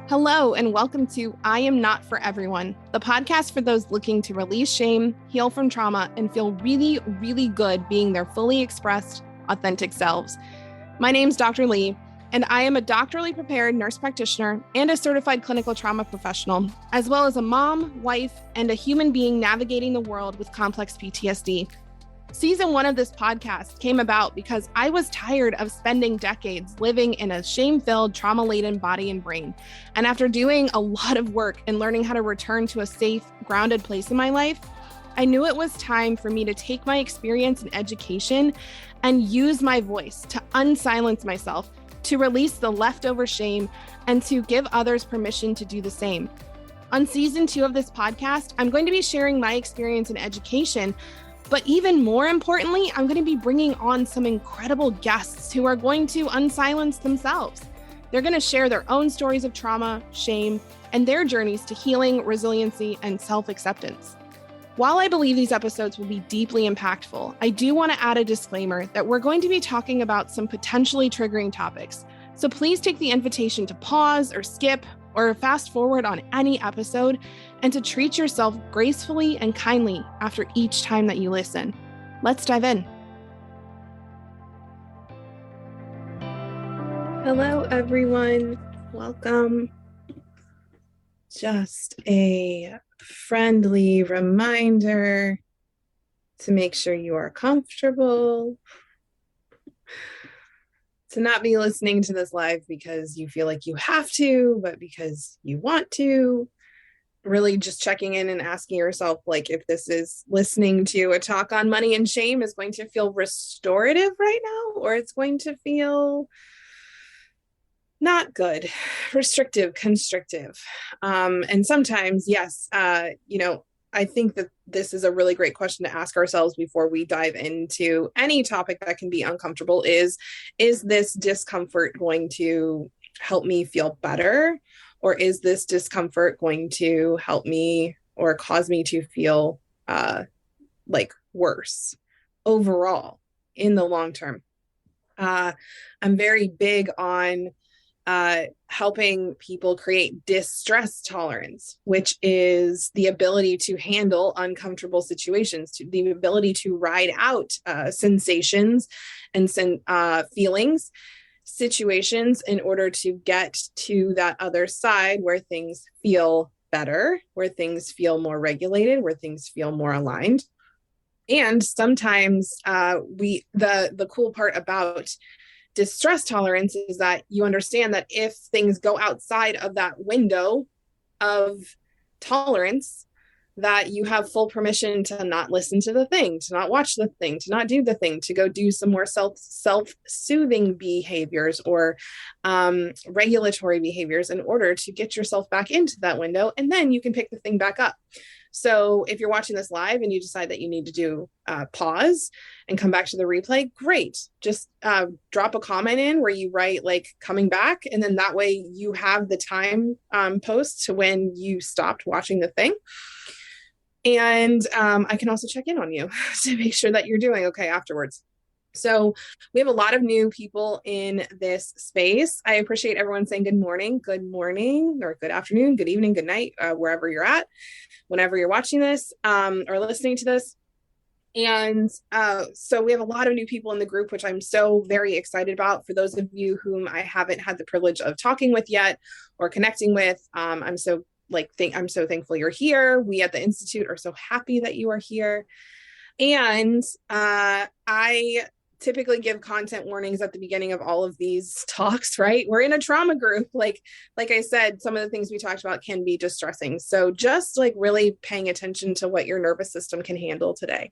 Hello, and welcome to I Am Not For Everyone, the podcast for those looking to release shame, heal from trauma, and feel really, really good being their fully expressed, authentic selves. My name's Dr. Lee, and I am a doctorally prepared nurse practitioner and a certified clinical trauma professional, as well as a mom, wife, and a human being navigating the world with complex PTSD. Season 1 of this podcast came about because I was tired of spending decades living in a shame-filled, trauma-laden body and brain. And after doing a lot of work and learning how to return to a safe, grounded place in my life, I knew it was time for me to take my experience in education and use my voice to unsilence myself, to release the leftover shame, and to give others permission to do the same. On Season 2 of this podcast, I'm going to be sharing my experience in education. But even more importantly, I'm going to be bringing on some incredible guests who are going to unsilence themselves. They're going to share their own stories of trauma, shame, and their journeys to healing, resiliency, and self-acceptance. While I believe these episodes will be deeply impactful, I do want to add a disclaimer that we're going to be talking about some potentially triggering topics. So please take the invitation to pause or skip or fast forward on any episode, and to treat yourself gracefully and kindly after each time that you listen. Let's dive in. Hello, everyone. Welcome. Just a friendly reminder to make sure you are comfortable, to not be listening to this live because you feel like you have to, but because you want to. Really just checking in and asking yourself, like, if this is listening to a talk on money and shame is going to feel restorative right now, or it's going to feel not good, restrictive, constrictive. And sometimes, yes, I think that this is a really great question to ask ourselves before we dive into any topic that can be uncomfortable is this discomfort going to help me feel better? Or is this discomfort going to help me or cause me to feel like worse overall in the long term? I'm very big on helping people create distress tolerance, which is the ability to handle uncomfortable situations, the ability to ride out sensations and feelings, situations in order to get to that other side where things feel better, where things feel more regulated, where things feel more aligned. And sometimes the cool part about distress tolerance is that you understand that if things go outside of that window of tolerance, that you have full permission to not listen to the thing, to not watch the thing, to not do the thing, to go do some more self-soothing behaviors or regulatory behaviors in order to get yourself back into that window. And then you can pick the thing back up. So if you're watching this live and you decide that you need to do pause and come back to the replay, great. Just drop a comment in where you write like coming back. And then that way you have the time post to when you stopped watching the thing. And I can also check in on you to make sure that you're doing okay afterwards. So we have a lot of new people in this space. I appreciate everyone saying good morning, or good afternoon, good evening, good night, wherever you're at, whenever you're watching this or listening to this. And so we have a lot of new people in the group, which I'm so very excited about. For those of you whom I haven't had the privilege of talking with yet or connecting with, I'm so thankful you're here. We at the Institute are so happy that you are here. And I typically give content warnings at the beginning of all of these talks, right? We're in a trauma group. Like I said, some of the things we talked about can be distressing. So just like really paying attention to what your nervous system can handle today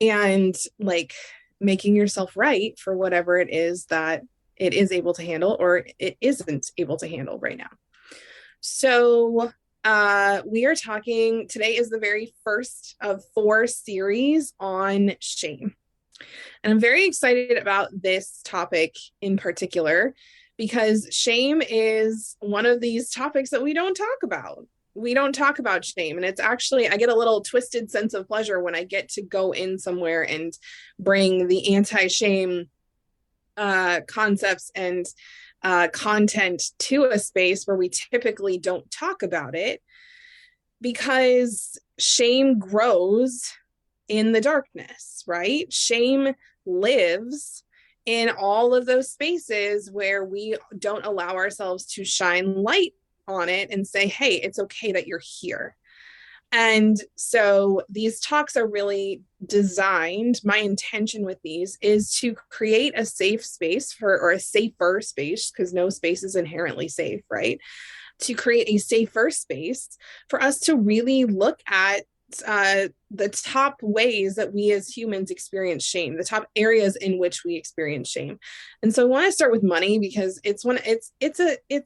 and like making yourself right for whatever it is that it is able to handle or it isn't able to handle right now. So we are talking, today is the very first of 4 series on shame. And I'm very excited about this topic in particular because shame is one of these topics that we don't talk about. We don't talk about shame. And it's actually, I get a little twisted sense of pleasure when I get to go in somewhere and bring the anti-shame concepts and content to a space where we typically don't talk about it, because shame grows in the darkness, right? Shame lives in all of those spaces where we don't allow ourselves to shine light on it and say, hey, it's okay that you're here. And so these talks are really designed. My intention with these is to create a safe space or a safer space, because no space is inherently safe, right? To create a safer space for us to really look at the top ways that we as humans experience shame, the top areas in which we experience shame. And so I want to start with money, because it's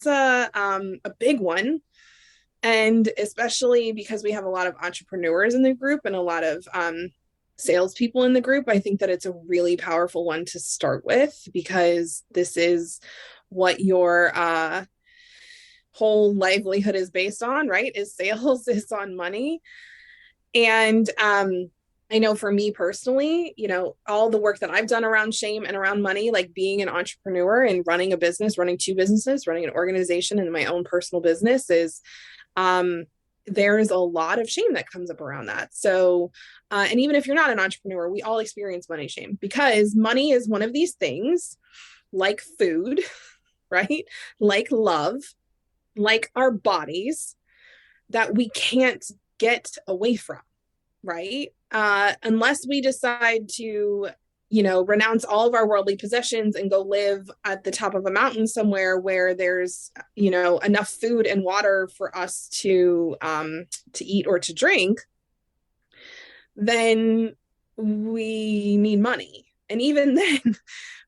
a big one, and especially because we have a lot of entrepreneurs in the group and a lot of salespeople in the group. I think that it's a really powerful one to start with, because this is what your whole livelihood is based on, right? Is sales, is on money. And I know for me personally, all the work that I've done around shame and around money, like being an entrepreneur and running a business, running two businesses, running an organization and my own personal business, is there's a lot of shame that comes up around that. So, and even if you're not an entrepreneur, we all experience money shame, because money is one of these things, like food, right? Like love, like our bodies, that we can't get away from, right? Unless we decide to, renounce all of our worldly possessions and go live at the top of a mountain somewhere where there's, enough food and water for us to eat or to drink, then we need money. And even then,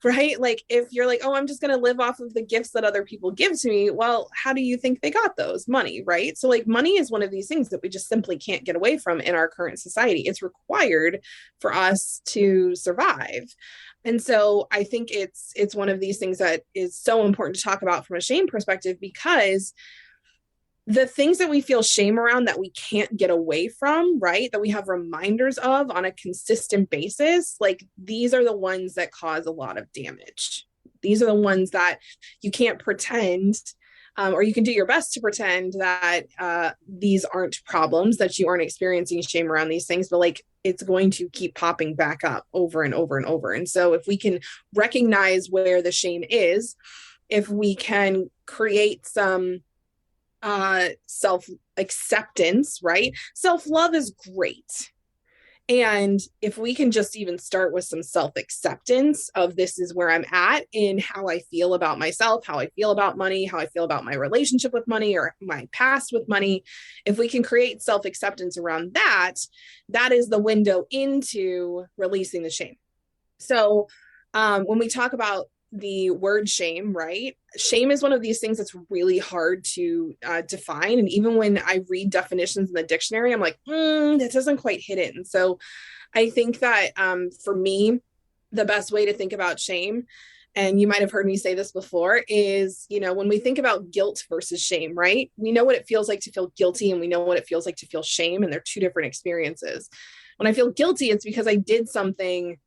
right? Like if you're like, oh, I'm just going to live off of the gifts that other people give to me. Well, how do you think they got those? Money, right? So like money is one of these things that we just simply can't get away from in our current society. It's required for us to survive. And so I think it's one of these things that is so important to talk about from a shame perspective, because the things that we feel shame around that we can't get away from, right? That we have reminders of on a consistent basis, like these are the ones that cause a lot of damage. These are the ones that you can't pretend, or you can do your best to pretend that these aren't problems, that you aren't experiencing shame around these things, but like it's going to keep popping back up over and over and over. And so if we can recognize where the shame is, if we can create some self-acceptance, right? Self-love is great. And if we can just even start with some self-acceptance of this is where I'm at in how I feel about myself, how I feel about money, how I feel about my relationship with money or my past with money, if we can create self-acceptance around that, that is the window into releasing the shame. So when we talk about the word shame, right? Shame is one of these things that's really hard to define. And even when I read definitions in the dictionary, I'm like, that doesn't quite hit it. And so I think that for me, the best way to think about shame, and you might have heard me say this before, is, when we think about guilt versus shame, right? We know what it feels like to feel guilty and we know what it feels like to feel shame, and they're two different experiences. When I feel guilty, it's because I did something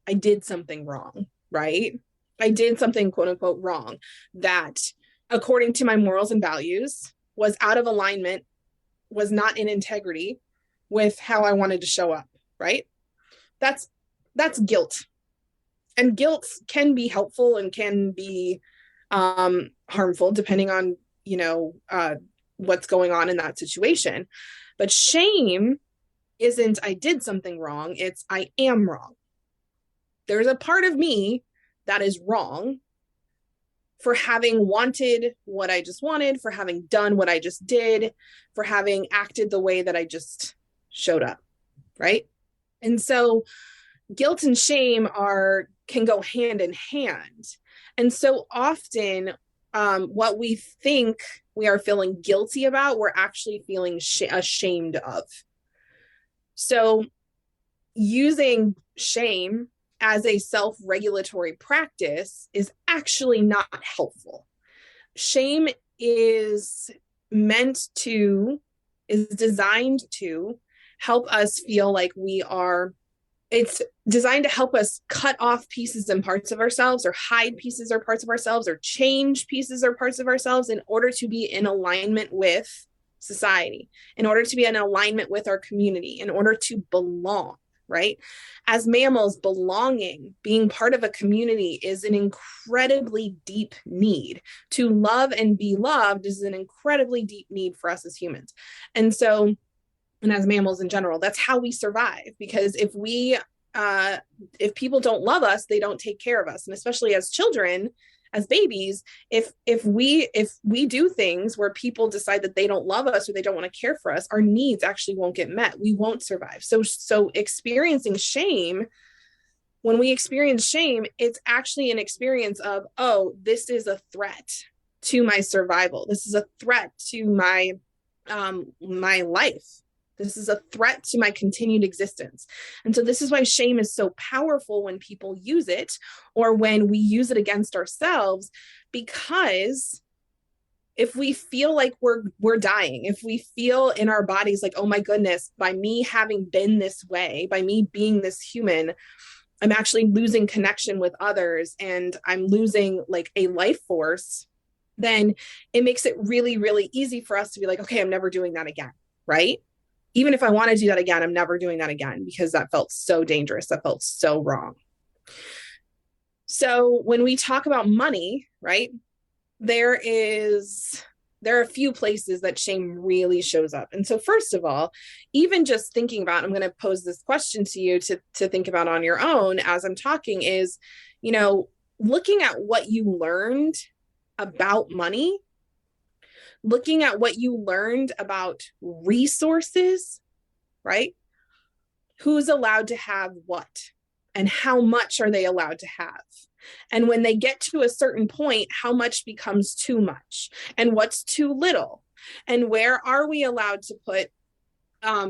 wrong, right? I did something quote unquote wrong that, according to my morals and values, was out of alignment, was not in integrity with how I wanted to show up, right? That's guilt. And guilt can be helpful and can be harmful depending on, what's going on in that situation. But shame isn't I did something wrong, it's I am wrong. There's a part of me that is wrong for having wanted what I just wanted, for having done what I just did, for having acted the way that I just showed up, right? And so guilt and shame can go hand in hand. And so often what we think we are feeling guilty about, we're actually feeling ashamed of. So using shame as a self-regulatory practice is actually not helpful. Shame is designed to help us feel like we are It's designed to help us cut off pieces and parts of ourselves, or hide pieces or parts of ourselves, or change pieces or parts of ourselves in order to be in alignment with society, in order to be in alignment with our community, in order to belong, right? As mammals, belonging, being part of a community is an incredibly deep need. To love and be loved is an incredibly deep need for us as humans. And so, and as mammals in general, that's how we survive. Because if people don't love us, they don't take care of us. And especially as children, as babies, if we do things where people decide that they don't love us or they don't want to care for us, our needs actually won't get met. We won't survive. So experiencing shame, when we experience shame, it's actually an experience of, oh, this is a threat to my survival. This is a threat to my life. This is a threat to my continued existence. And so this is why shame is so powerful when people use it, or when we use it against ourselves, because if we feel like we're dying, if we feel in our bodies like, oh my goodness, by me having been this way, by me being this human, I'm actually losing connection with others and I'm losing like a life force, then it makes it really, really easy for us to be like, okay, I'm never doing that again, right? Even if I want to do that again, I'm never doing that again, because that felt so dangerous. That felt so wrong. So when we talk about money, right, there are a few places that shame really shows up. And so first of all, even just thinking about, I'm going to pose this question to you to think about on your own as I'm talking, is, looking at what you learned about money, looking at what you learned about resources, right? Who's allowed to have what, and how much are they allowed to have? And when they get to a certain point, how much becomes too much, and what's too little, and where are we allowed to put,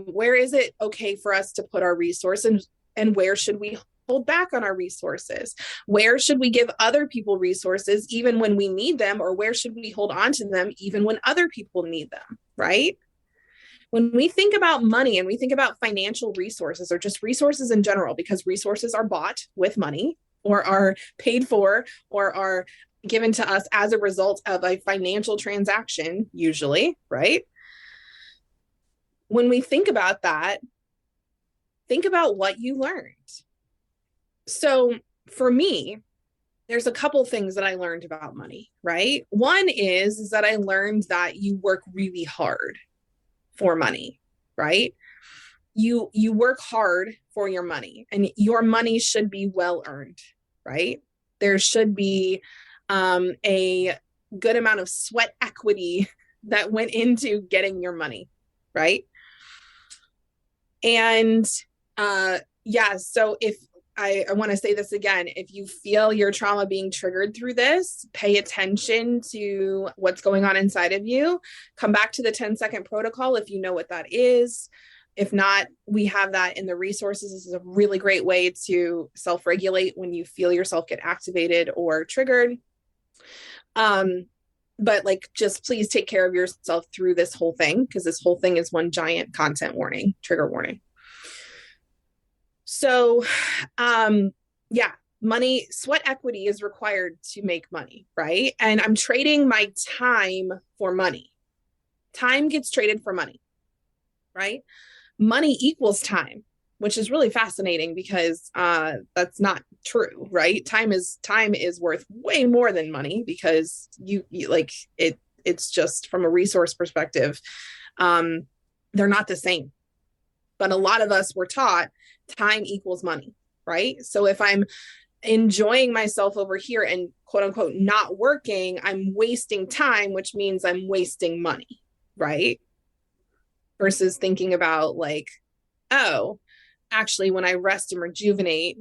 where is it okay for us to put our resources, and where should we hold back on our resources? Where should we give other people resources even when we need them, or where should we hold on to them even when other people need them, right? When we think about money and we think about financial resources, or just resources in general, because resources are bought with money, or are paid for, or are given to us as a result of a financial transaction, usually, right? When we think about that, think about what you learned. So for me, there's a couple things that I learned about money, right? One is that I learned that you work really hard for money, right? You work hard for your money, and your money should be well earned, right? There should be a good amount of sweat equity that went into getting your money, right? And yeah, so if I want to say this again, if you feel your trauma being triggered through this, pay attention to what's going on inside of you. Come back to the 10-second protocol if you know what that is. If not, we have that in the resources. This is a really great way to self-regulate when you feel yourself get activated or triggered. But just please take care of yourself through this whole thing, because this whole thing is one giant content warning, trigger warning. So, yeah, money, sweat equity is required to make money, right? And I'm trading my time for money. Time gets traded for money, right? Money equals time, which is really fascinating, because that's not true, right? Time is worth way more than money, because you it's just from a resource perspective, they're not the same. But a lot of us were taught time equals money, right? So if I'm enjoying myself over here and quote unquote not working, I'm wasting time, which means I'm wasting money, right? Versus thinking about oh, actually, when I rest and rejuvenate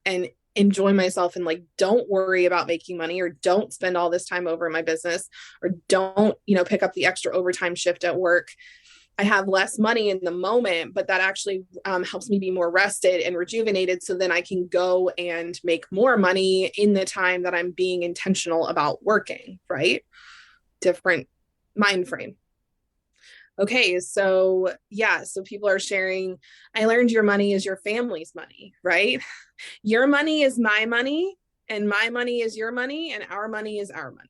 and enjoy myself and don't worry about making money, or don't spend all this time over in my business, or don't, pick up the extra overtime shift at work, I have less money in the moment, but that actually helps me be more rested and rejuvenated. So then I can go and make more money in the time that I'm being intentional about working, right? Different mind frame. Okay, so yeah, so people are sharing, I learned your money is your family's money, right? Your money is my money, and my money is your money, and our money is our money.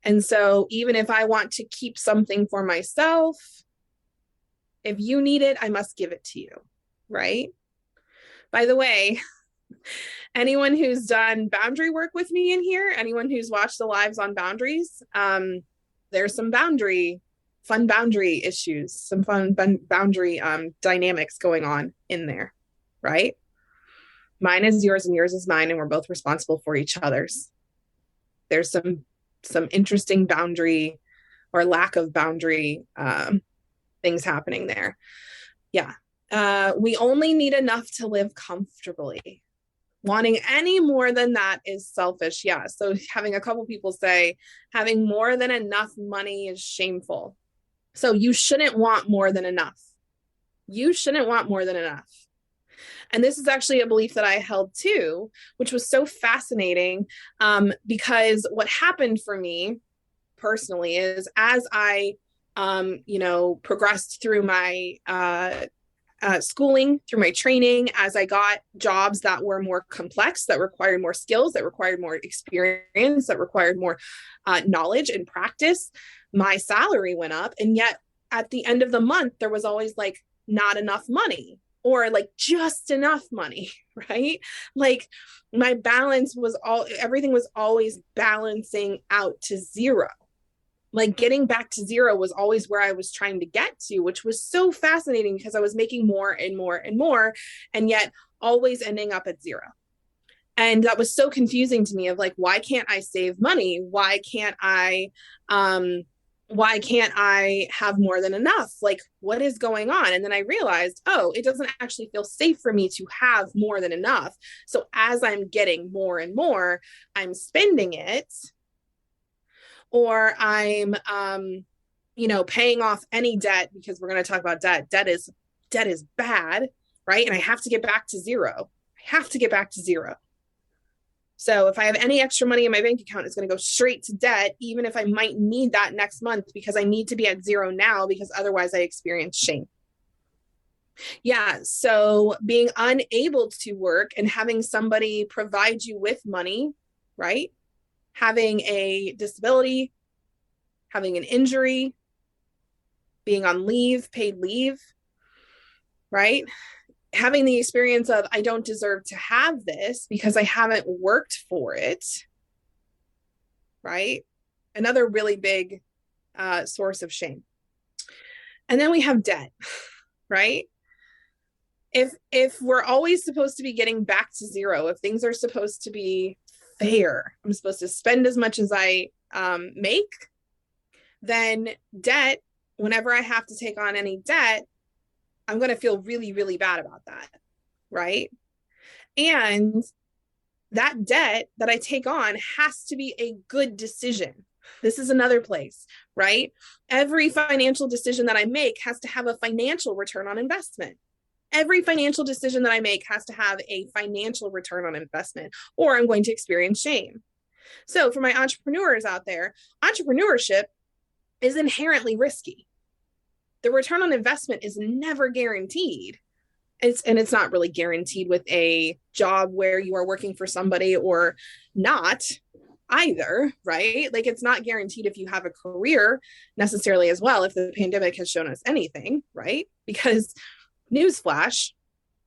And so even if I want to keep something for myself, if you need it, I must give it to you, right? By the way, anyone who's done boundary work with me in here, anyone who's watched the lives on boundaries, there's some fun boundary issues, some fun boundary dynamics going on in there, right? Mine is yours and yours is mine, and we're both responsible for each other's. There's some interesting boundary or lack of boundary things happening there. Yeah. We only need enough to live comfortably. Wanting any more than that is selfish. Yeah. So having a couple people say having more than enough money is shameful. So you shouldn't want more than enough. You shouldn't want more than enough. And this is actually a belief that I held too, which was so fascinating because what happened for me personally is as I, progressed through my schooling, through my training, as I got jobs that were more complex, that required more skills, that required more experience, that required more knowledge and practice, my salary went up. And yet at the end of the month, there was always like not enough money or like just enough money, right? Like my balance was everything was always balancing out to zero. Like getting back to zero was always where I was trying to get to, which was so fascinating because I was making more and more and more, and yet always ending up at zero. And that was so confusing to me of like, why can't I save money? Why can't I have more than enough? Like, what is going on? And then I realized, oh, it doesn't actually feel safe for me to have more than enough. So as I'm getting more and more, I'm spending it, or I'm paying off any debt, because we're going to talk about debt. Debt is bad, right? And I have to get back to zero. So if I have any extra money in my bank account, it's going to go straight to debt, even if I might need that next month, because I need to be at zero now, because otherwise I experience shame. Yeah. So being unable to work and having somebody provide you with money, right? Having a disability, having an injury, being on leave, paid leave, right? Having the experience of, I don't deserve to have this because I haven't worked for it, right? Another really big source of shame. And then we have debt, right? If we're always supposed to be getting back to zero, if things are supposed to be fair, I'm supposed to spend as much as I make, then debt, whenever I have to take on any debt, I'm going to feel really, really bad about that, right? And that debt that I take on has to be a good decision. This is another place, right? Every financial decision that I make has to have a financial return on investment. Every financial decision that I make has to have a financial return on investment, or I'm going to experience shame. So for my entrepreneurs out there, entrepreneurship is inherently risky. The return on investment is never guaranteed. It's not really guaranteed with a job where you are working for somebody or not either, right? Like it's not guaranteed if you have a career necessarily as well, if the pandemic has shown us anything, right? Because newsflash,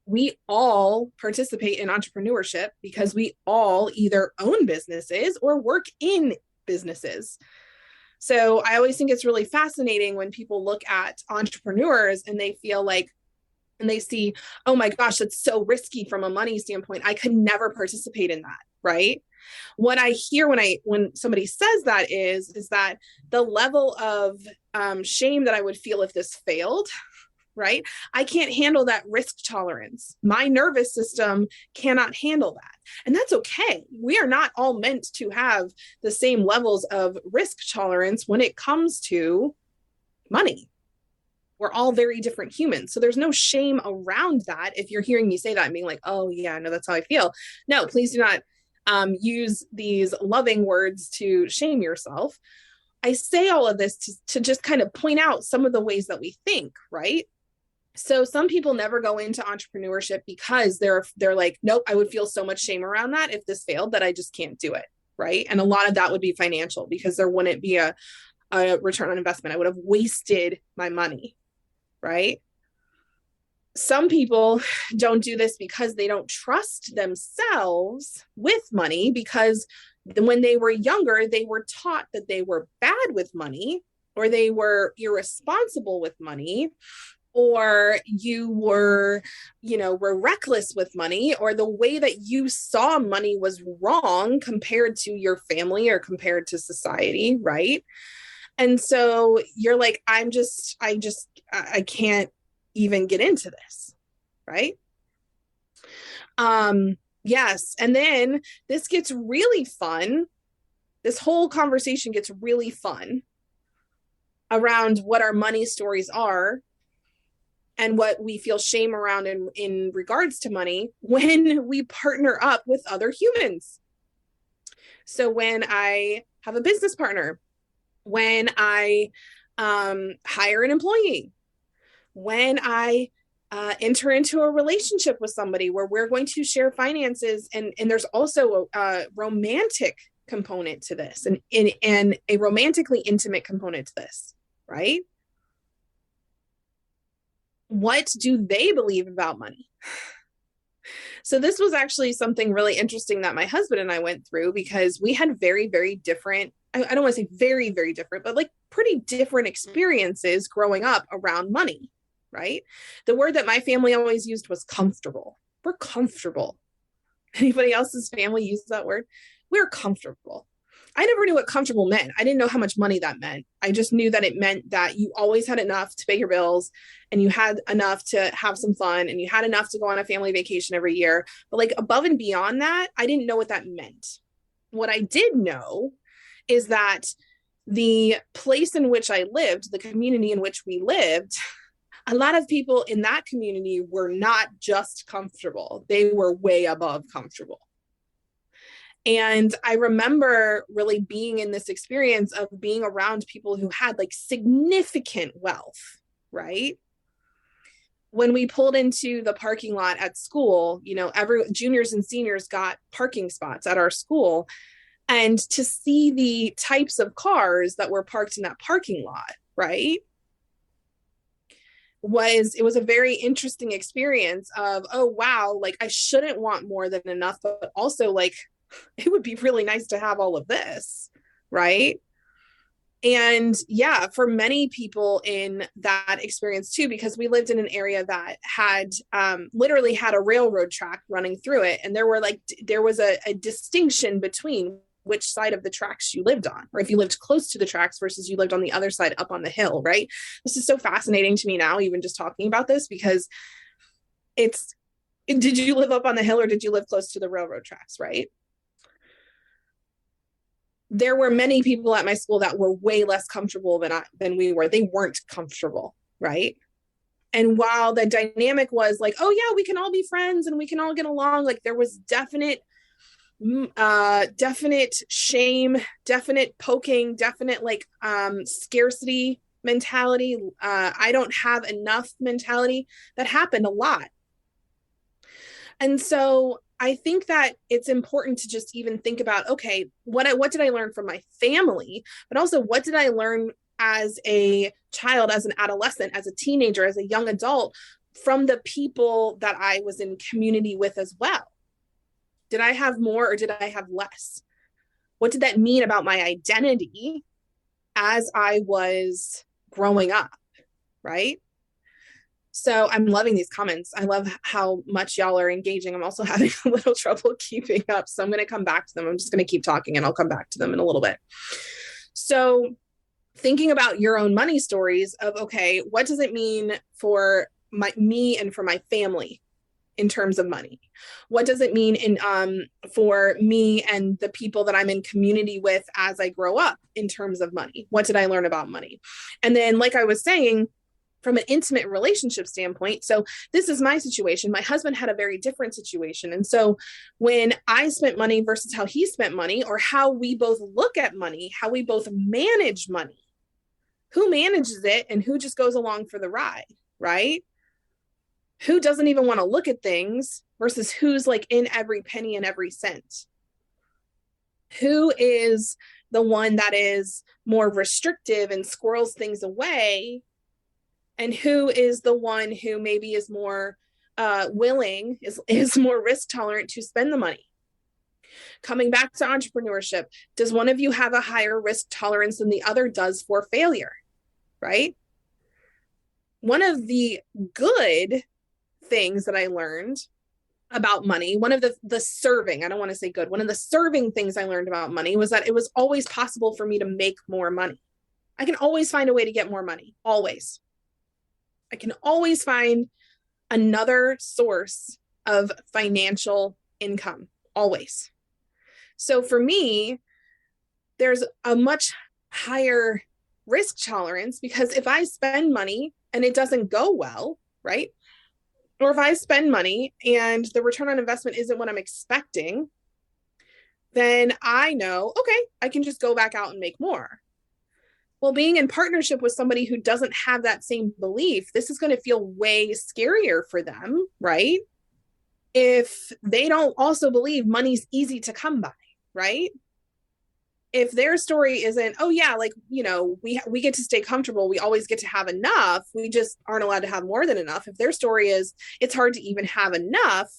we all participate in entrepreneurship because we all either own businesses or work in businesses. So I always think it's really fascinating when people look at entrepreneurs and they feel like, and they see, oh my gosh, that's so risky from a money standpoint. I could never participate in that, right? What I hear when somebody says that is that the level of shame that I would feel if this failed, right? I can't handle that risk tolerance. My nervous system cannot handle that. And that's okay. We are not all meant to have the same levels of risk tolerance when it comes to money. We're all very different humans. So there's no shame around that. If you're hearing me say that and being like, oh yeah, no, that's how I feel. No, please do not use these loving words to shame yourself. I say all of this to just kind of point out some of the ways that we think, right? So some people never go into entrepreneurship because they're like, nope, I would feel so much shame around that if this failed that I just can't do it, right? And a lot of that would be financial because there wouldn't be a return on investment. I would have wasted my money, right? Some people don't do this because they don't trust themselves with money, because when they were younger, they were taught that they were bad with money, or they were irresponsible with money, or you were, were reckless with money, or the way that you saw money was wrong compared to your family or compared to society, right? And so you're like, I can't even get into this, right? Yes. And then this gets really fun. This whole conversation gets really fun around what our money stories are and what we feel shame around in regards to money when we partner up with other humans. So when I have a business partner, when I hire an employee, when I enter into a relationship with somebody where we're going to share finances, and there's also a romantic component to this, and a romantically intimate component to this, right? What do they believe about money? So this was actually something really interesting that my husband and I went through, because we had very, very different, I don't want to say very, very different, but like pretty different experiences growing up around money, right? The word that my family always used was comfortable. We're comfortable. Anybody else's family use that word? We're comfortable. I never knew what comfortable meant. I didn't know how much money that meant. I just knew that it meant that you always had enough to pay your bills, and you had enough to have some fun, and you had enough to go on a family vacation every year. But like above and beyond that, I didn't know what that meant. What I did know is that the place in which I lived, the community in which we lived, a lot of people in that community were not just comfortable. They were way above comfortable. And I remember really being in this experience of being around people who had like significant wealth, right? When we pulled into the parking lot at school, every juniors and seniors got parking spots at our school. And to see the types of cars that were parked in that parking lot, right? It was a very interesting experience of, oh, wow, like I shouldn't want more than enough, but also like, it would be really nice to have all of this, right? And yeah, for many people in that experience too, because we lived in an area that had literally had a railroad track running through it. And there was a distinction between which side of the tracks you lived on, or if you lived close to the tracks versus you lived on the other side up on the hill, right? This is so fascinating to me now, even just talking about this, because did you live up on the hill or did you live close to the railroad tracks, right? There were many people at my school that were way less comfortable than we were. They weren't comfortable, right? And while the dynamic was like, oh yeah, we can all be friends and we can all get along, like there was definite shame, definite poking, definite like scarcity mentality, I don't have enough mentality that happened a lot. And so I think that it's important to just even think about, okay, what did I learn from my family, but also what did I learn as a child, as an adolescent, as a teenager, as a young adult, from the people that I was in community with as well? Did I have more or did I have less? What did that mean about my identity as I was growing up, right? So I'm loving these comments. I love how much y'all are engaging. I'm also having a little trouble keeping up. So I'm going to come back to them. I'm just going to keep talking and I'll come back to them in a little bit. So thinking about your own money stories of, okay, what does it mean for me and for my family in terms of money? What does it mean for me and the people that I'm in community with as I grow up in terms of money? What did I learn about money? And then, like I was saying, from an intimate relationship standpoint. So this is my situation. My husband had a very different situation. And so when I spent money versus how he spent money, or how we both look at money, how we both manage money, who manages it and who just goes along for the ride, right? Who doesn't even want to look at things versus who's like in every penny and every cent? Who is the one that is more restrictive and squirrels things away, and who is the one who maybe is more willing, is more risk tolerant to spend the money? Coming back to entrepreneurship, does one of you have a higher risk tolerance than the other does for failure, right? One of the good things that I learned about money, one of the serving, I don't want to say good, one of the serving things I learned about money was that it was always possible for me to make more money. I can always find a way to get more money, always. I can always find another source of financial income, always. So for me, there's a much higher risk tolerance, because if I spend money and it doesn't go well, right? Or if I spend money and the return on investment isn't what I'm expecting, then I know, okay, I can just go back out and make more. Well, being in partnership with somebody who doesn't have that same belief, this is going to feel way scarier for them, right? If they don't also believe money's easy to come by, right? If their story isn't, oh yeah, like, you know, we get to stay comfortable, we always get to have enough, we just aren't allowed to have more than enough. If their story is, it's hard to even have enough,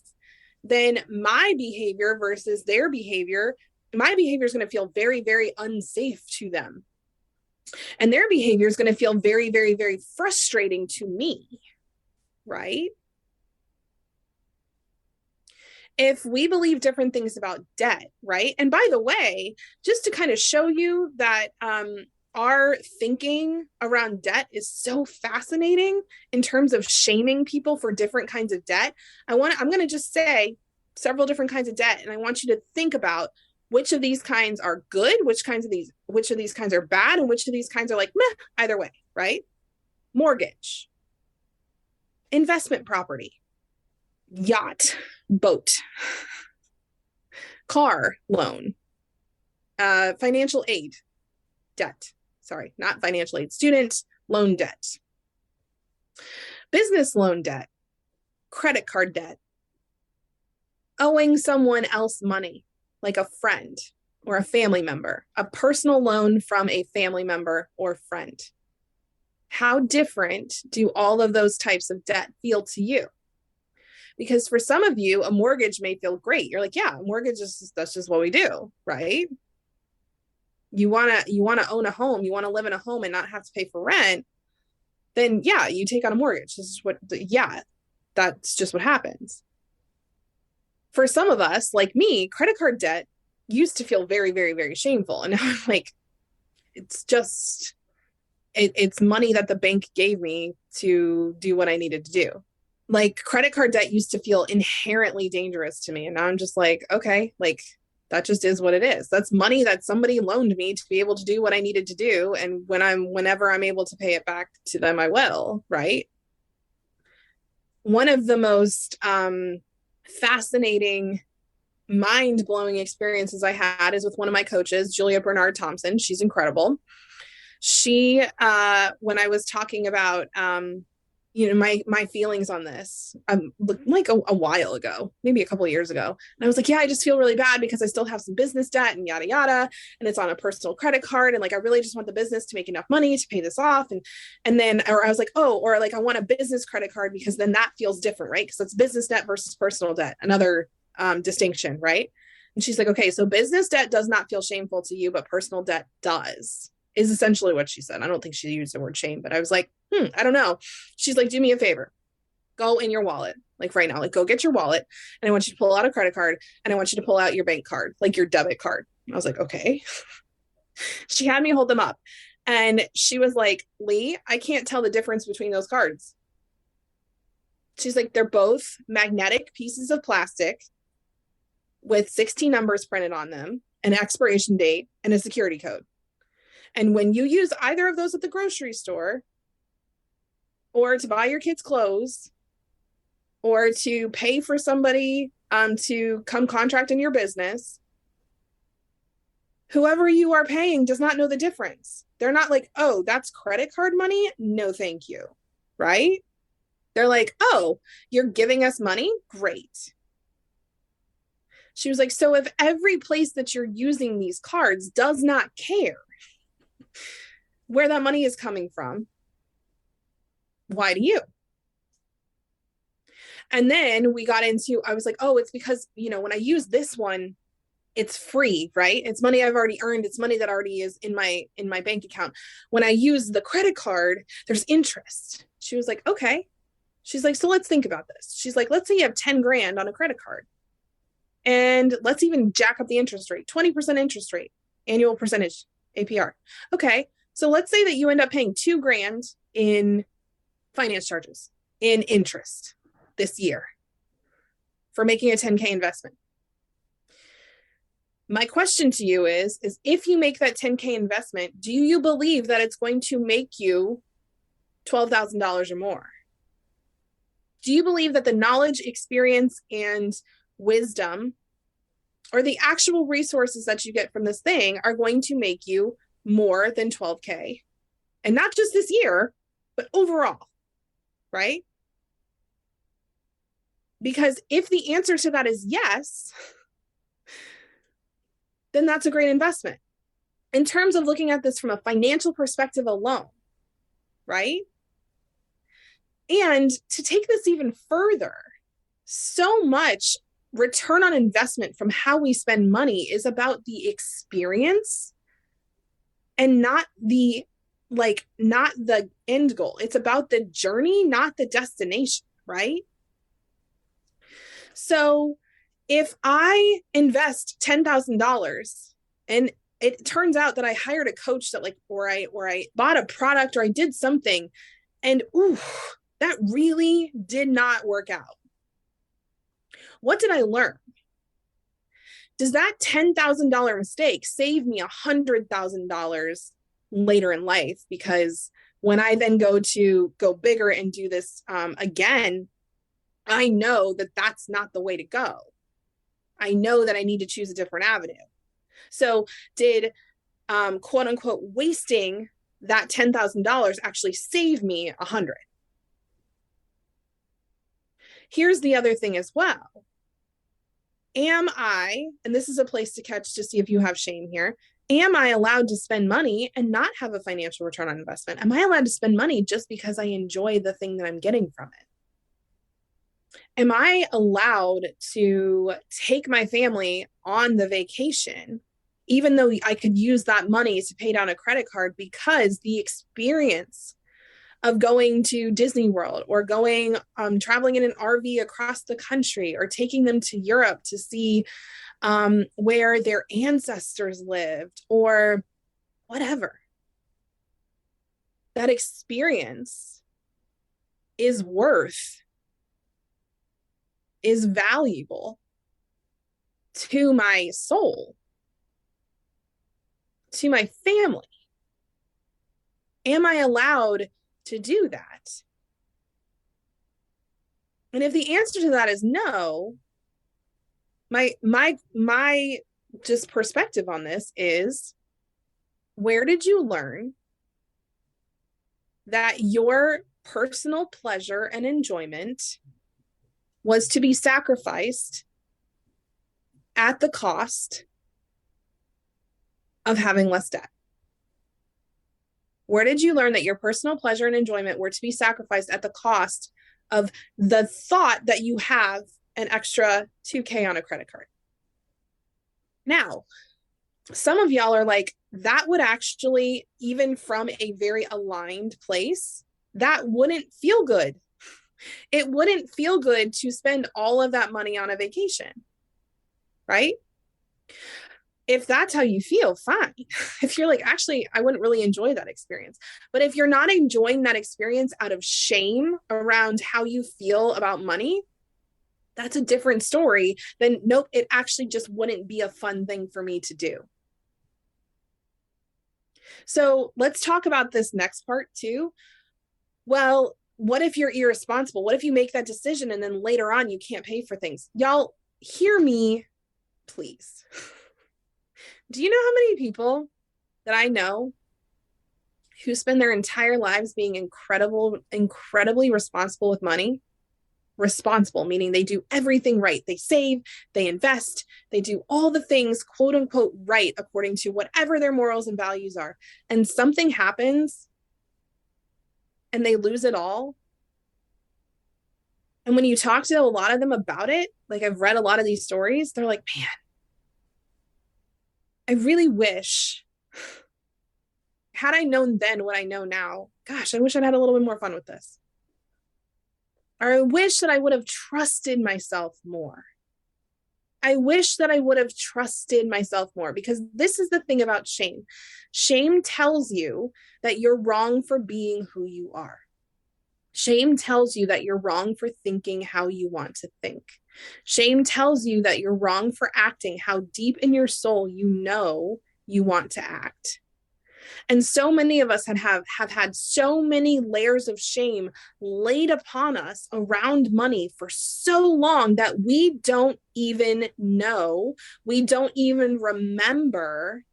then my behavior versus their behavior, my behavior is going to feel very, very unsafe to them. And their behavior is going to feel very, very, very frustrating to me, right? If we believe different things about debt, right? And by the way, just to kind of show you that our thinking around debt is so fascinating in terms of shaming people for different kinds of debt, I'm going to just say several different kinds of debt, and I want you to think about which of these kinds are good, which of these kinds are bad, and which of these kinds are like meh, either way, right? Mortgage, investment property, yacht, boat, car loan, financial aid, debt. Sorry, not financial aid, student loan debt, business loan debt, credit card debt, owing someone else money, like a friend or a family member, a personal loan from a family member or friend. How different do all of those types of debt feel to you? Because for some of you, a mortgage may feel great. You're like, yeah, a mortgage is, that's just what we do, right? You want to own a home, you want to live in a home and not have to pay for rent, then yeah, you take out a mortgage. This is what, yeah, that's just what happens. For some of us, like me, credit card debt used to feel very, very, very shameful. And now I'm like, it's just, it's money that the bank gave me to do what I needed to do. Like credit card debt used to feel inherently dangerous to me. And now I'm just like, okay, like that just is what it is. That's money that somebody loaned me to be able to do what I needed to do. And whenever I'm able to pay it back to them, I will, right? One of the most fascinating, mind-blowing experiences I had is with one of my coaches, Julia Bernard Thompson. She's incredible. She, when I was talking about, my feelings on this, like a while ago, maybe a couple of years ago, and I was like, yeah, I just feel really bad because I still have some business debt and yada yada, and it's on a personal credit card, and like I really just want the business to make enough money to pay this off, and then, or I was like, oh, or like I want a business credit card because then that feels different, right? Because it's business debt versus personal debt, another distinction, right? And she's like, okay, so business debt does not feel shameful to you, but personal debt does, is essentially what she said. I don't think she used the word shame, but I was like, I don't know. She's like, do me a favor. Go in your wallet, like right now, like go get your wallet. And I want you to pull out a credit card, and I want you to pull out your bank card, like your debit card. And I was like, okay. She had me hold them up. And she was like, Lee, I can't tell the difference between those cards. She's like, they're both magnetic pieces of plastic with 16 numbers printed on them, an expiration date, and a security code. And when you use either of those at the grocery store, or to buy your kids clothes or to pay for somebody to come contract in your business, whoever you are paying does not know the difference. They're not like, oh, that's credit card money. No, thank you. Right? They're like, oh, you're giving us money? Great. She was like, so if every place that you're using these cards does not care where that money is coming from, why do you? And then we got into, I was like, oh, it's because, when I use this one, it's free, right? It's money I've already earned. It's money that already is in my bank account. When I use the credit card, there's interest. She was like, okay. She's like, so let's think about this. She's like, let's say you have 10 grand on a credit card. And let's even jack up the interest rate, 20% interest rate, annual percentage, APR. Okay. So let's say that you end up paying 2 grand in finance charges, in interest this year for making a 10K investment. My question to you is if you make that 10K investment, do you believe that it's going to make you $12,000 or more? Do you believe that the knowledge, experience, and wisdom, or the actual resources that you get from this thing, are going to make you more than 12K? And not just this year, but overall, right? Because if the answer to that is yes, then that's a great investment. In terms of looking at this from a financial perspective alone, right? And to take this even further, so much return on investment from how we spend money is about the experience and not the end goal. It's about the journey, not the destination, right? So if I invest $10,000 and it turns out that I hired a coach that or I bought a product or I did something and that really did not work out. What did I learn? Does that $10,000 mistake save me $100,000 later in life? Because when I then go bigger and do this again, I know that that's not the way to go. I know that I need to choose a different avenue. So did quote unquote wasting that $10,000 actually save me $100,000? Here's the other thing as well. Am I, and this is a place to catch to see if you have shame here, am I allowed to spend money and not have a financial return on investment? Am I allowed to spend money just because I enjoy the thing that I'm getting from it? Am I allowed to take my family on the vacation, even though I could use that money to pay down a credit card, because the experience of going to Disney World or going traveling in an RV across the country or taking them to Europe to see where their ancestors lived or whatever, that experience is valuable to my soul, to my family. Am I allowed to do that? And if the answer to that is no, my just perspective on this is, where did you learn that your personal pleasure and enjoyment was to be sacrificed at the cost of having less debt? Where did you learn that your personal pleasure and enjoyment were to be sacrificed at the cost of the thought that you have an extra $2K on a credit card? Now, some of y'all are like, that would actually, even from a very aligned place, that wouldn't feel good. It wouldn't feel good to spend all of that money on a vacation, right? If that's how you feel, fine. If you're like, actually, I wouldn't really enjoy that experience. But if you're not enjoying that experience out of shame around how you feel about money, that's a different story than, nope, it actually just wouldn't be a fun thing for me to do. So let's talk about this next part too. Well, What if you're irresponsible? What if you make that decision and then later on you can't pay for things? Y'all, hear me, please. Do you know how many people that I know who spend their entire lives being incredibly responsible with money? Responsible, meaning they do everything right. They save, they invest, they do all the things, quote unquote, right, according to whatever their morals and values are. And something happens and they lose it all. And when you talk to a lot of them about it, like I've read a lot of these stories, they're like, man, I really wish, had I known then what I know now, gosh, I wish I'd had a little bit more fun with this. Or I wish that I would have trusted myself more. I wish that I would have trusted myself more, because this is the thing about shame. Shame tells you that you're wrong for being who you are. Shame tells you that you're wrong for thinking how you want to think. Shame tells you that you're wrong for acting how deep in your soul you know you want to act. And so many of us have had so many layers of shame laid upon us around money for so long that we don't even know, we don't even remember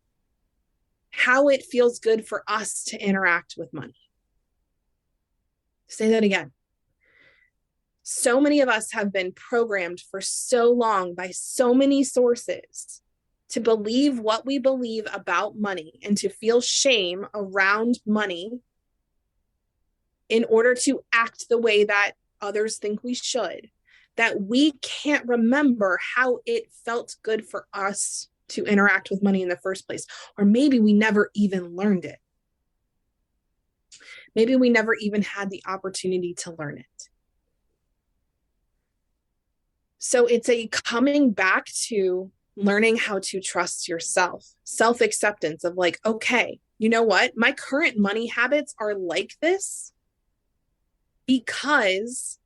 how it feels good for us to interact with money. Say that again. So many of us have been programmed for so long by so many sources to believe what we believe about money and to feel shame around money in order to act the way that others think we should, that we can't remember how it felt good for us to interact with money in the first place. Or maybe we never even learned it. Maybe we never even had the opportunity to learn it. So it's a coming back to learning how to trust yourself, self-acceptance of like, okay, you know what? My current money habits are like this because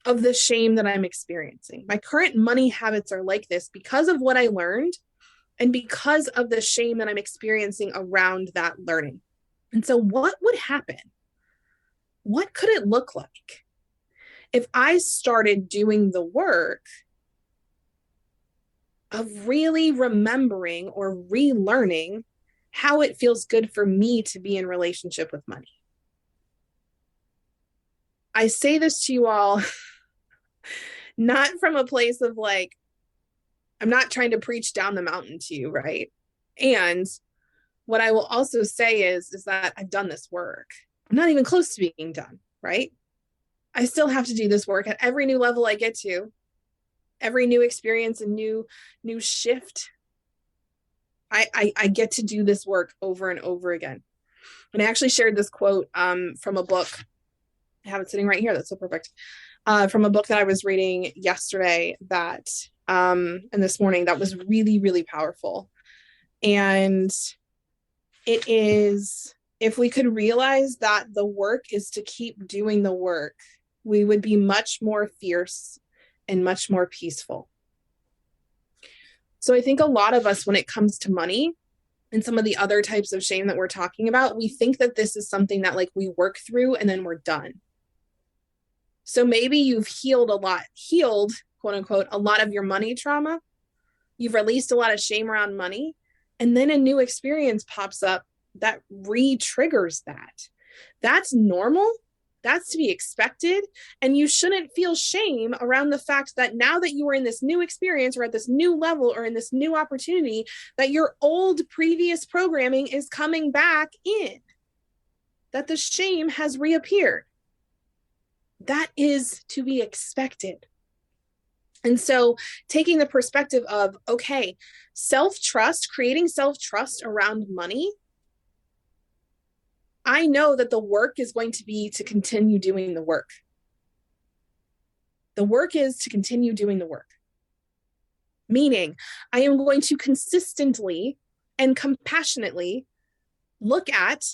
of the shame that I'm experiencing. My current money habits are like this because of what I learned and because of the shame that I'm experiencing around that learning. And so what would happen? What could it look like if I started doing the work of really remembering or relearning how it feels good for me to be in relationship with money? I say this to you all not from a place of like, I'm not trying to preach down the mountain to you, right? And what I will also say is that I've done this work. I'm not even close to being done, right? I still have to do this work at every new level I get to, every new experience and new shift. I get to do this work over and over again. And I actually shared this quote from a book. I have it sitting right here. That's so perfect. From a book that I was reading yesterday that and this morning that was really, really powerful. And it is, if we could realize that the work is to keep doing the work, we would be much more fierce and much more peaceful. So I think a lot of us, when it comes to money and some of the other types of shame that we're talking about, we think that this is something that like we work through and then we're done. So maybe you've healed, quote unquote, a lot of your money trauma. You've released a lot of shame around money. And then a new experience pops up that re-triggers that. That's normal. That's to be expected. And you shouldn't feel shame around the fact that now that you are in this new experience or at this new level or in this new opportunity, that your old previous programming is coming back in, that the shame has reappeared. That is to be expected. And so taking the perspective of, okay, self-trust, creating self-trust around money, I know that the work is going to be to continue doing the work. The work is to continue doing the work. Meaning, I am going to consistently and compassionately look at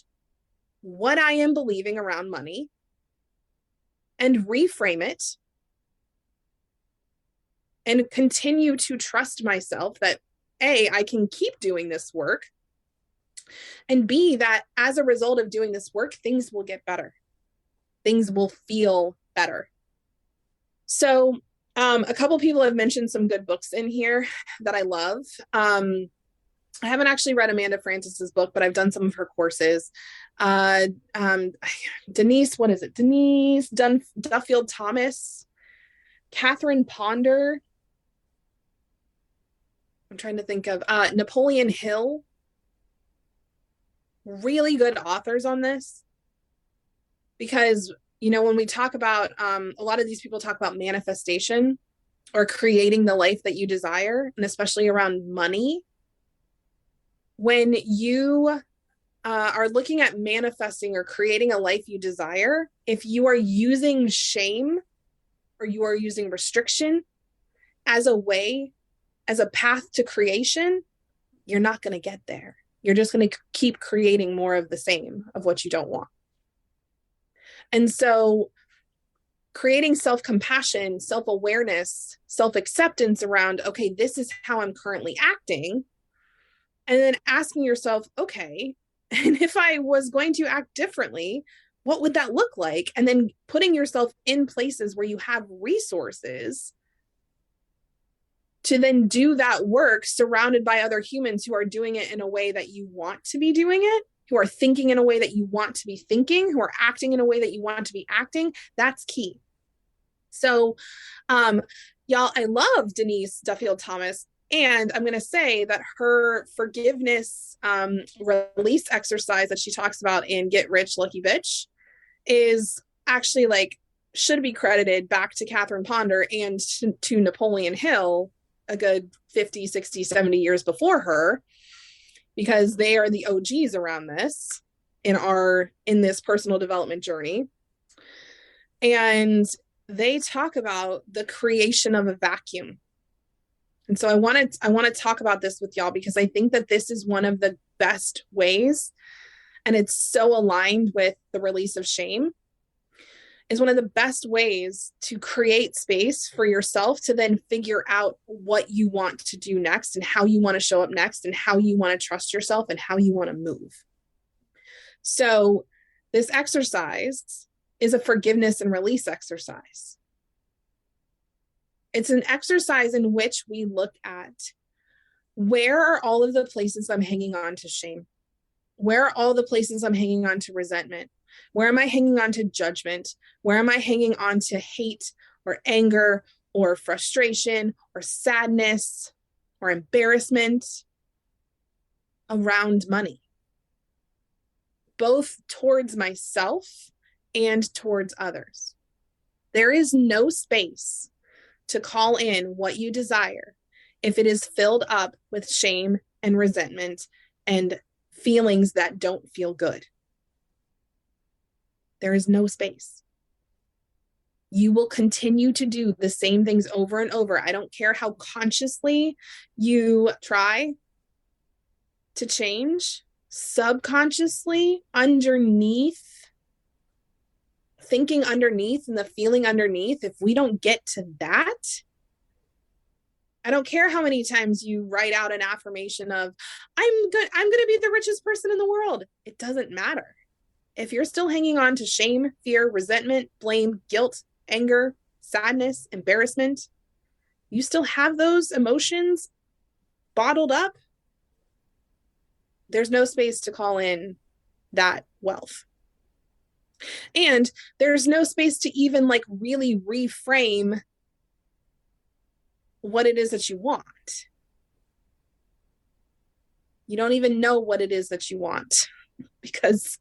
what I am believing around money and reframe it and continue to trust myself that A, I can keep doing this work, And B, that as a result of doing this work, things will get better. Things will feel better. So a couple people have mentioned some good books in here that I love. I haven't actually read Amanda Francis's book, but I've done some of her courses. Denise, what is it? Denise Duffield Thomas, Catherine Ponder. I'm trying to think of Napoleon Hill. Really good authors on this. Because, you know, when we talk about, a lot of these people talk about manifestation or creating the life that you desire, and especially around money. When you are looking at manifesting or creating a life you desire, if you are using shame or you are using restriction as a way, as a path to creation, you're not going to get there. You're just going to keep creating more of the same of what you don't want. And so creating self-compassion, self-awareness, self-acceptance around, okay, this is how I'm currently acting. And then asking yourself, okay, and if I was going to act differently, what would that look like? And then putting yourself in places where you have resources to then do that work surrounded by other humans who are doing it in a way that you want to be doing it, who are thinking in a way that you want to be thinking, who are acting in a way that you want to be acting. That's key. So, y'all, I love Denise Duffield Thomas. And I'm going to say that her forgiveness release exercise that she talks about in Get Rich, Lucky Bitch is actually like, should be credited back to Catherine Ponder and to Napoleon Hill a good 50, 60, 70 years before her, because they are the OGs around this in this personal development journey. And they talk about the creation of a vacuum. And so I want to talk about this with y'all because I think that this is one of the best ways, and it's so aligned with the release of shame, is one of the best ways to create space for yourself to then figure out what you want to do next and how you want to show up next and how you want to trust yourself and how you want to move. So this exercise is a forgiveness and release exercise. It's an exercise in which we look at, where are all of the places I'm hanging on to shame? Where are all the places I'm hanging on to resentment? Where am I hanging on to judgment? Where am I hanging on to hate or anger or frustration or sadness or embarrassment around money? Both towards myself and towards others. There is no space to call in what you desire if it is filled up with shame and resentment and feelings that don't feel good. There is no space. You will continue to do the same things over and over. I don't care how consciously you try to change. Subconsciously, underneath, thinking underneath and the feeling underneath, if we don't get to that, I don't care how many times you write out an affirmation of, I'm going to be the richest person in the world. It doesn't matter. If you're still hanging on to shame, fear, resentment, blame, guilt, anger, sadness, embarrassment, you still have those emotions bottled up, there's no space to call in that wealth. And there's no space to even like really reframe what it is that you want. You don't even know what it is that you want, because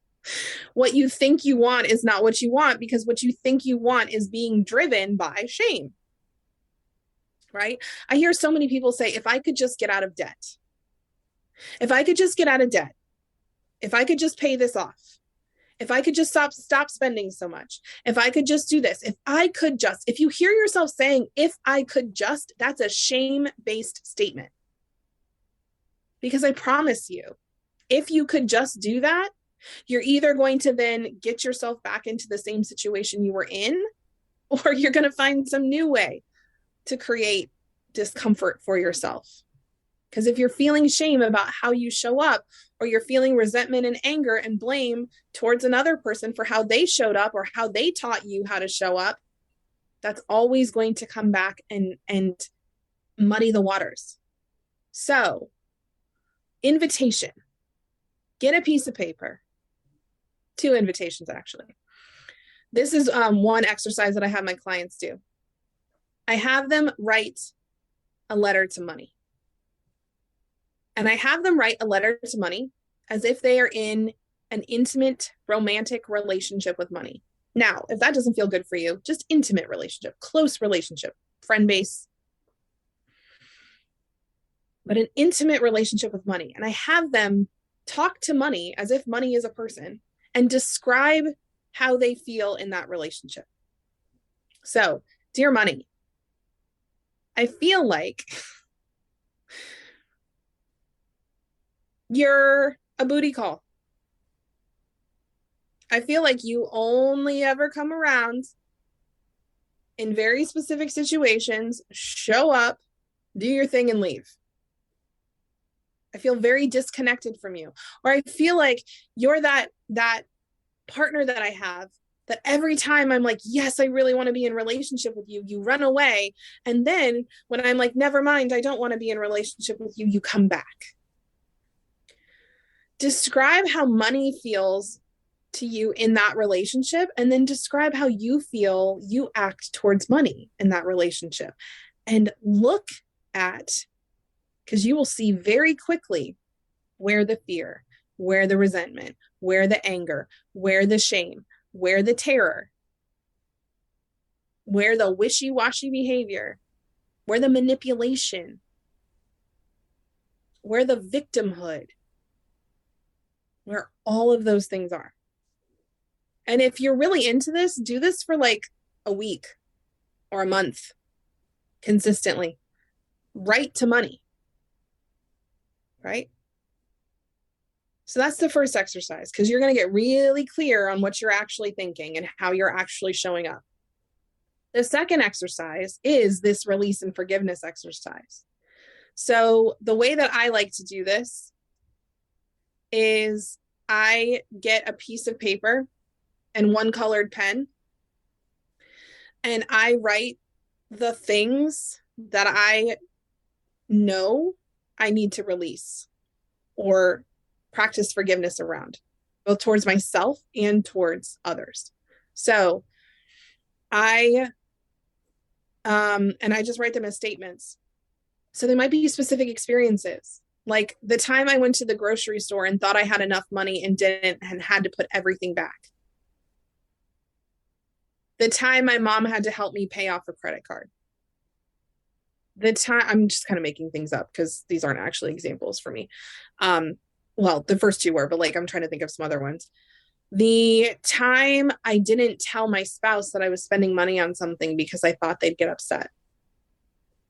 what you think you want is not what you want, because what you think you want is being driven by shame. Right? I hear so many people say, if I could just get out of debt, if I could just get out of debt, if I could just pay this off, if I could just stop spending so much, if I could just do this, if you hear yourself saying, if I could just, that's a shame-based statement. Because I promise you, if you could just do that, you're either going to then get yourself back into the same situation you were in, or you're going to find some new way to create discomfort for yourself. Because if you're feeling shame about how you show up, or you're feeling resentment and anger and blame towards another person for how they showed up or how they taught you how to show up, that's always going to come back and muddy the waters. So, invitation. Get a piece of paper. 2 invitations, actually. This is one exercise that I have my clients do. I have them write a letter to money. And I have them write a letter to money as if they are in an intimate, romantic relationship with money. Now, if that doesn't feel good for you, just intimate relationship, close relationship, friend base, but an intimate relationship with money. And I have them talk to money as if money is a person and describe how they feel in that relationship. So, dear money, I feel like you're a booty call. I feel like you only ever come around in very specific situations, show up, do your thing, and leave. I feel very disconnected from you. Or I feel like you're that partner that I have that every time I'm like, yes, I really want to be in relationship with you, you run away. And then when I'm like, never mind, I don't want to be in relationship with you, you come back. Describe how money feels to you in that relationship, and then describe how you feel you act towards money in that relationship. And look at, because you will see very quickly where the fear, where the resentment, where the anger, where the shame, where the terror, where the wishy-washy behavior, where the manipulation, where the victimhood, where all of those things are. And if you're really into this, do this for like a week or a month consistently. Write to money, right? So that's the first exercise, because you're going to get really clear on what you're actually thinking and how you're actually showing up. The second exercise is this release and forgiveness exercise. So the way that I like to do this is I get a piece of paper and one colored pen, and I write the things that I know I need to release or practice forgiveness around, both towards myself and towards others. So I just write them as statements. So they might be specific experiences. Like the time I went to the grocery store and thought I had enough money and didn't, and had to put everything back. The time my mom had to help me pay off a credit card. The time, I'm just kind of making things up because these aren't actually examples for me. Well, the first 2 were, but like I'm trying to think of some other ones. The time I didn't tell my spouse that I was spending money on something because I thought they'd get upset.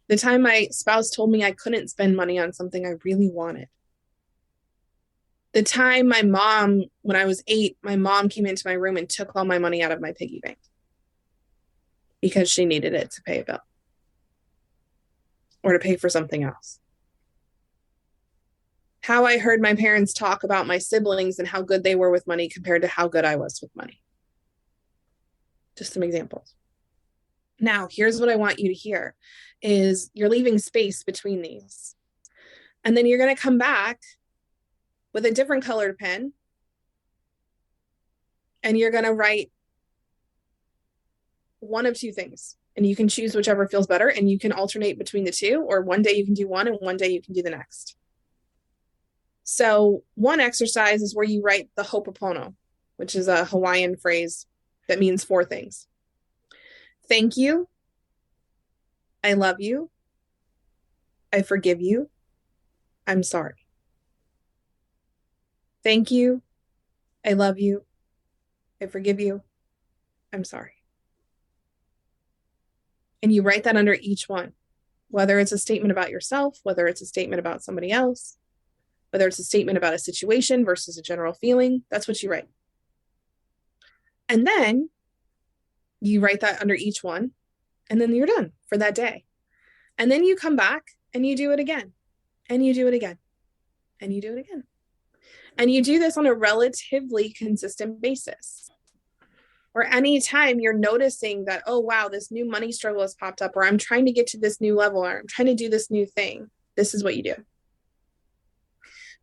The time my spouse told me I couldn't spend money on something I really wanted. The time my mom, when I was 8, my mom came into my room and took all my money out of my piggy bank because she needed it to pay a bill or to pay for something else. How I heard my parents talk about my siblings and how good they were with money compared to how good I was with money. Just some examples. Now, here's what I want you to hear is you're leaving space between these. And then you're going to come back with a different colored pen, and you're going to write one of 2 things. And you can choose whichever feels better, and you can alternate between the 2, or one day you can do one and one day you can do the next. So one exercise is where you write the Ho'oponopono, which is a Hawaiian phrase that means 4 things. Thank you. I love you. I forgive you. I'm sorry. Thank you. I love you. I forgive you. I'm sorry. And you write that under each one, whether it's a statement about yourself, whether it's a statement about somebody else, whether it's a statement about a situation versus a general feeling. That's what you write. And then you write that under each one, and then you're done for that day. And then you come back and you do it again. And you do it again. And you do it again. And you do this on a relatively consistent basis. Or anytime you're noticing that, oh, wow, this new money struggle has popped up, or I'm trying to get to this new level, or I'm trying to do this new thing, this is what you do.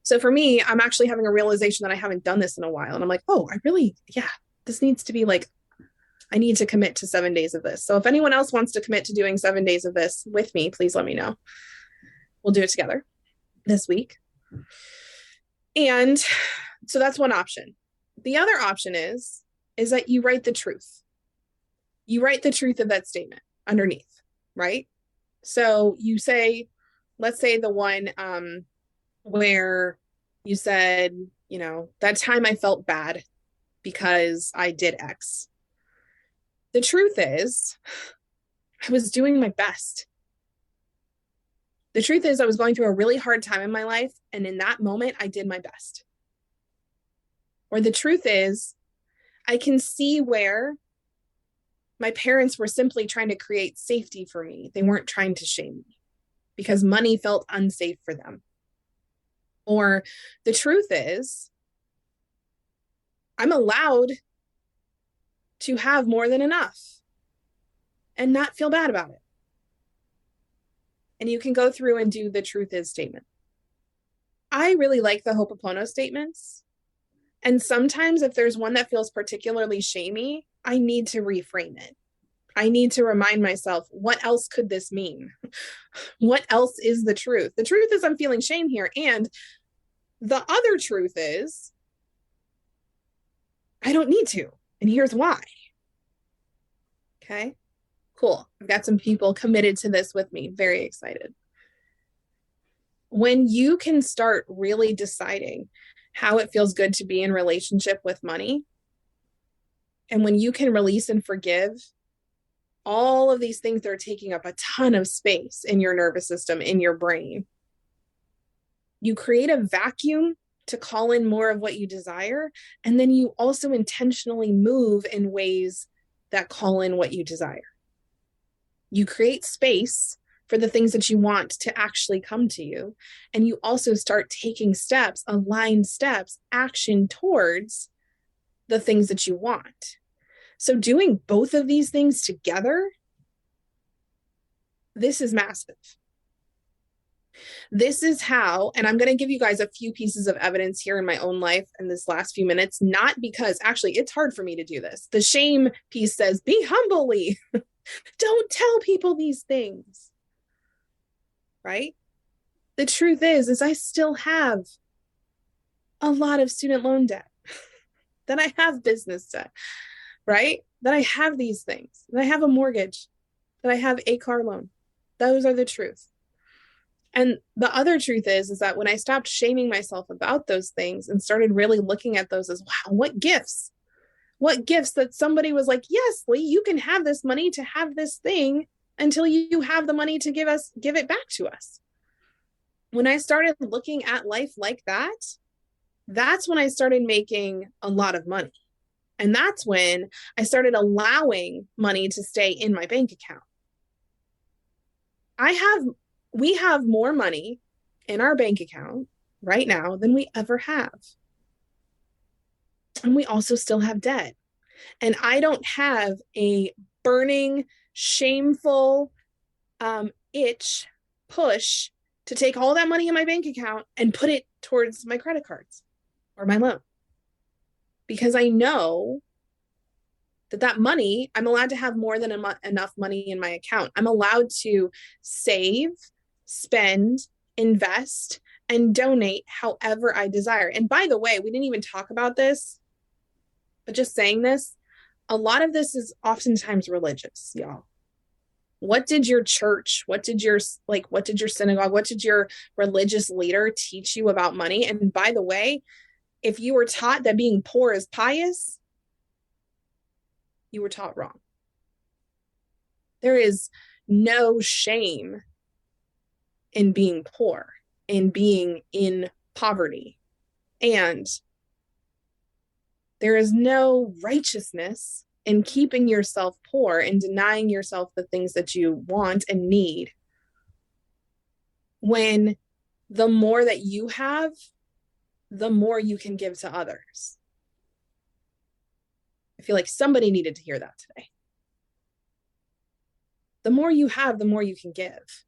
So for me, I'm actually having a realization that I haven't done this in a while. And I'm like, oh, this needs to be like, I need to commit to 7 days of this. So if anyone else wants to commit to doing 7 days of this with me, please let me know. We'll do it together this week. And so that's one option. The other option is that you write the truth. You write the truth of that statement underneath, right? So you say, let's say the one where you said, that time I felt bad because I did X. The truth is, I was doing my best. The truth is, I was going through a really hard time in my life, and in that moment, I did my best. Or the truth is, I can see where my parents were simply trying to create safety for me. They weren't trying to shame me because money felt unsafe for them. Or the truth is, I'm allowed to have more than enough and not feel bad about it. And you can go through and do the truth is statement. I really like the Ho'oponopono statements. And sometimes if there's one that feels particularly shamey, I need to reframe it. I need to remind myself, what else could this mean? What else is the truth? The truth is I'm feeling shame here. And the other truth is I don't need to. And here's why. Okay, cool. I've got some people committed to this with me. Very excited. When you can start really deciding how it feels good to be in relationship with money, and when you can release and forgive all of these things that are taking up a ton of space in your nervous system, in your brain, you create a vacuum to call in more of what you desire. And then you also intentionally move in ways that call in what you desire. You create space for the things that you want to actually come to you. And you also start taking steps, aligned steps, action towards the things that you want. So doing both of these things together, this is massive. This is how, and I'm going to give you guys a few pieces of evidence here in my own life in this last few minutes, not because actually it's hard for me to do this. The shame piece says, be humbly. Don't tell people these things, right? The truth is I still have a lot of student loan debt, that I have business debt, right? That I have these things, that I have a mortgage, that I have a car loan. Those are the truth. And the other truth is that when I stopped shaming myself about those things and started really looking at those as, wow, what gifts that somebody was like, yes, Lee, you can have this money to have this thing until you have the money to give it back to us. When I started looking at life like that, that's when I started making a lot of money. And that's when I started allowing money to stay in my bank account. We have more money in our bank account right now than we ever have. And we also still have debt. And I don't have a burning, shameful push to take all that money in my bank account and put it towards my credit cards or my loan. Because I know that money, I'm allowed to have more than enough money in my account. I'm allowed to save, spend, invest, and donate however I desire. And by the way, we didn't even talk about this, but just saying this, a lot of this is oftentimes religious, y'all. What did your church, what did your synagogue, what did your religious leader teach you about money? And by the way, if you were taught that being poor is pious, you were taught wrong. There is no shame in being poor, in being in poverty. And there is no righteousness in keeping yourself poor and denying yourself the things that you want and need when the more that you have, the more you can give to others. I feel like somebody needed to hear that today. The more you have, the more you can give.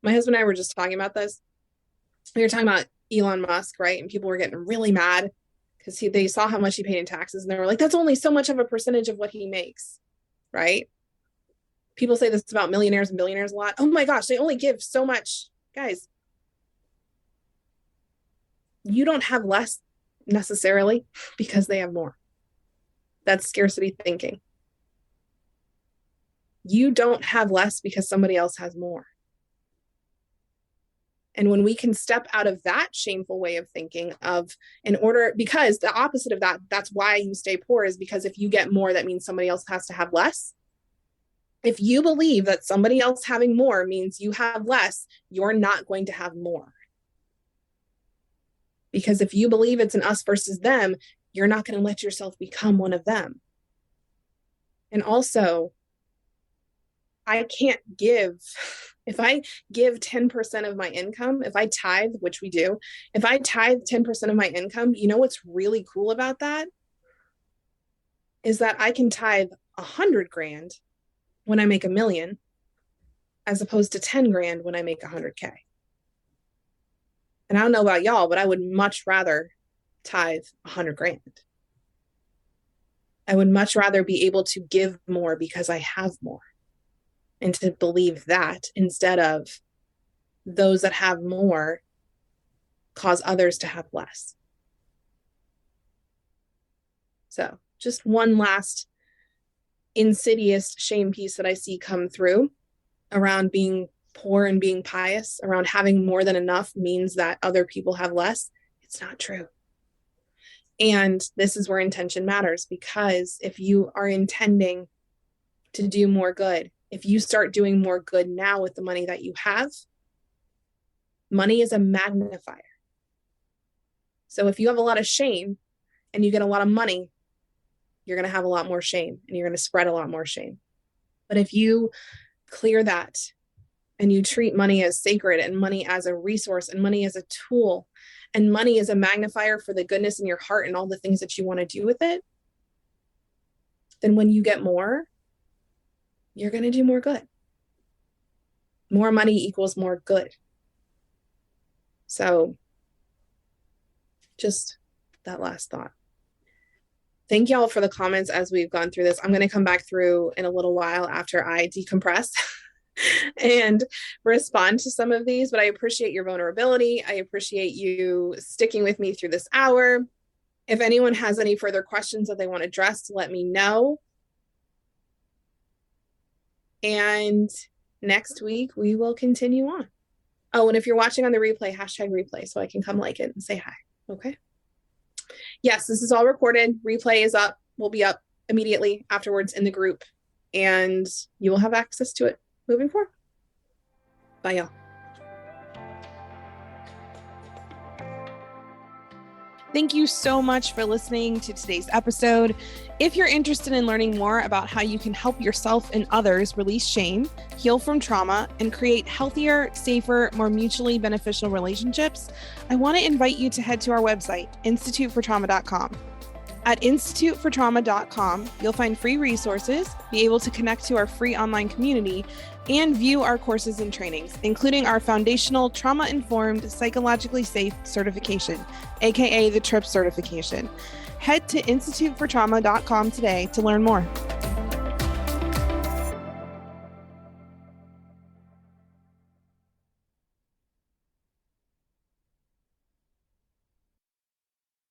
My husband and I were just talking about this. We were talking about Elon Musk, right? And people were getting really mad because they saw how much he paid in taxes, and they were like, that's only so much of a percentage of what he makes, right? People say this about millionaires and billionaires a lot. Oh my gosh, they only give so much. Guys, you don't have less necessarily because they have more. That's scarcity thinking. You don't have less because somebody else has more. And when we can step out of that shameful way of thinking because the opposite of that, that's why you stay poor, is because if you get more, that means somebody else has to have less. If you believe that somebody else having more means you have less, you're not going to have more. Because if you believe it's an us versus them, you're not going to let yourself become one of them. And also, I can't give, if I give 10% of my income, if I tithe, which we do, if I tithe 10% of my income, you know what's really cool about that? Is that I can tithe 100 grand when I make $1 million, as opposed to 10 grand when I make 100K. And I don't know about y'all, but I would much rather tithe 100 grand. I would much rather be able to give more because I have more, and to believe that, instead of those that have more cause others to have less. So just one last insidious shame piece that I see come through around being poor and being pious, around having more than enough means that other people have less. It's not true. And this is where intention matters, because if you are intending to do more good, if you start doing more good now with the money that you have, money is a magnifier. So if you have a lot of shame and you get a lot of money, you're going to have a lot more shame, and you're going to spread a lot more shame. But if you clear that and you treat money as sacred, and money as a resource, and money as a tool, and money as a magnifier for the goodness in your heart and all the things that you want to do with it, then when you get more, you're going to do more good. More money equals more good. So just that last thought. Thank y'all for the comments as we've gone through this. I'm going to come back through in a little while after I decompress and respond to some of these, but I appreciate your vulnerability. I appreciate you sticking with me through this hour. If anyone has any further questions that they want addressed, let me know. And next week we will continue on. Oh, and if you're watching on the replay, #replay, so I can come like it and say hi. Okay. Yes, this is all recorded. Replay is up, will be up immediately afterwards in the group, and you will have access to it moving forward. Bye, y'all. Thank you so much for listening to today's episode. If you're interested in learning more about how you can help yourself and others release shame, heal from trauma, and create healthier, safer, more mutually beneficial relationships, I want to invite you to head to our website, institutefortrauma.com. At institutefortrauma.com, you'll find free resources, be able to connect to our free online community, and view our courses and trainings, including our foundational trauma-informed, psychologically safe certification, aka the TRIP certification. Head to institutefortrauma.com today to learn more.